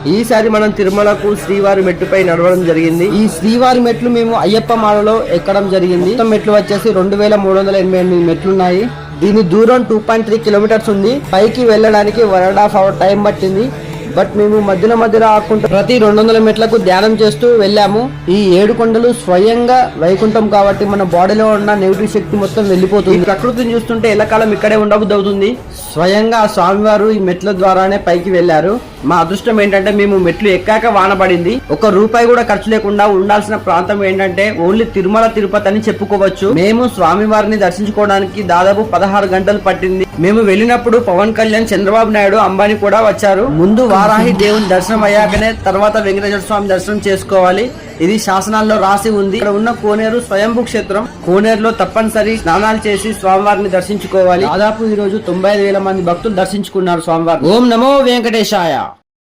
ఈసారి మనం తిరుమలకు శ్రీవారి మెట్టుపై నడవడం జరిగింది. ఈ శ్రీవారి మెట్లు మేము అయ్యప్ప మాలలో ఎక్కడం జరిగింది. మొత్తం మెట్లు వచ్చేసి 2388 మెట్లున్నాయి. దీని దూరం 2.3 కిలోమీటర్స్ ఉంది. పైకి వెళ్ళడానికి 1.5 అవర్ టైం పట్టింది. బట్ మేము మధ్యలో ఆకుంటూ ప్రతి 200 మెట్లకు ధ్యానం చేస్తూ వెళ్ళాము. ఈ 7 కొండలు స్వయంగా వైకుంఠం కాబట్టి మన బాడీలో ఉన్న నెగిటివ్ శక్తి మొత్తం వెళ్ళిపోతుంది. ప్రకృతిని చూస్తుంటే ఎల్లకాలం ఇక్కడే ఉండబుద్ధి అవుతుంది. స్వయంగా ఆ స్వామివారు ఈ మెట్ల ద్వారానే పైకి వెళ్లారు. మా అదృష్టం ఏంటంటే మేము మెట్లు ఎక్కాక వాన పడింది. 1 రూపాయి కూడా ఖర్చు లేకుండా ఉండాల్సిన ప్రాంతం ఏంటంటే ఓన్లీ తిరుమల తిరుపతి అని చెప్పుకోవచ్చు. మేము స్వామివారిని దర్శించుకోవడానికి దాదాపు 16 గంటలు పట్టింది. మేము వెళ్ళినప్పుడు పవన్ కళ్యాణ్, చంద్రబాబు నాయుడు, అంబానీ కూడా వచ్చారు. ముందు వారాహి దేవుని దర్శనం అయ్యాకనే తర్వాత వెంకటేశ్వర స్వామి దర్శనం చేసుకోవాలి. ఇది శాసనాల్లో రాసి ఉంది. ఇక్కడ ఉన్న కోనేరు స్వయంభూ క్షేత్రం. కోనేరులో తప్పనిసరి స్నానాలు చేసి స్వామివారిని దర్శించుకోవాలి. దాదాపు ఈ రోజు 95,000 మంది భక్తులు దర్శించుకున్నారు స్వామివారిని. ఓం నమో వెంకటేశాయ.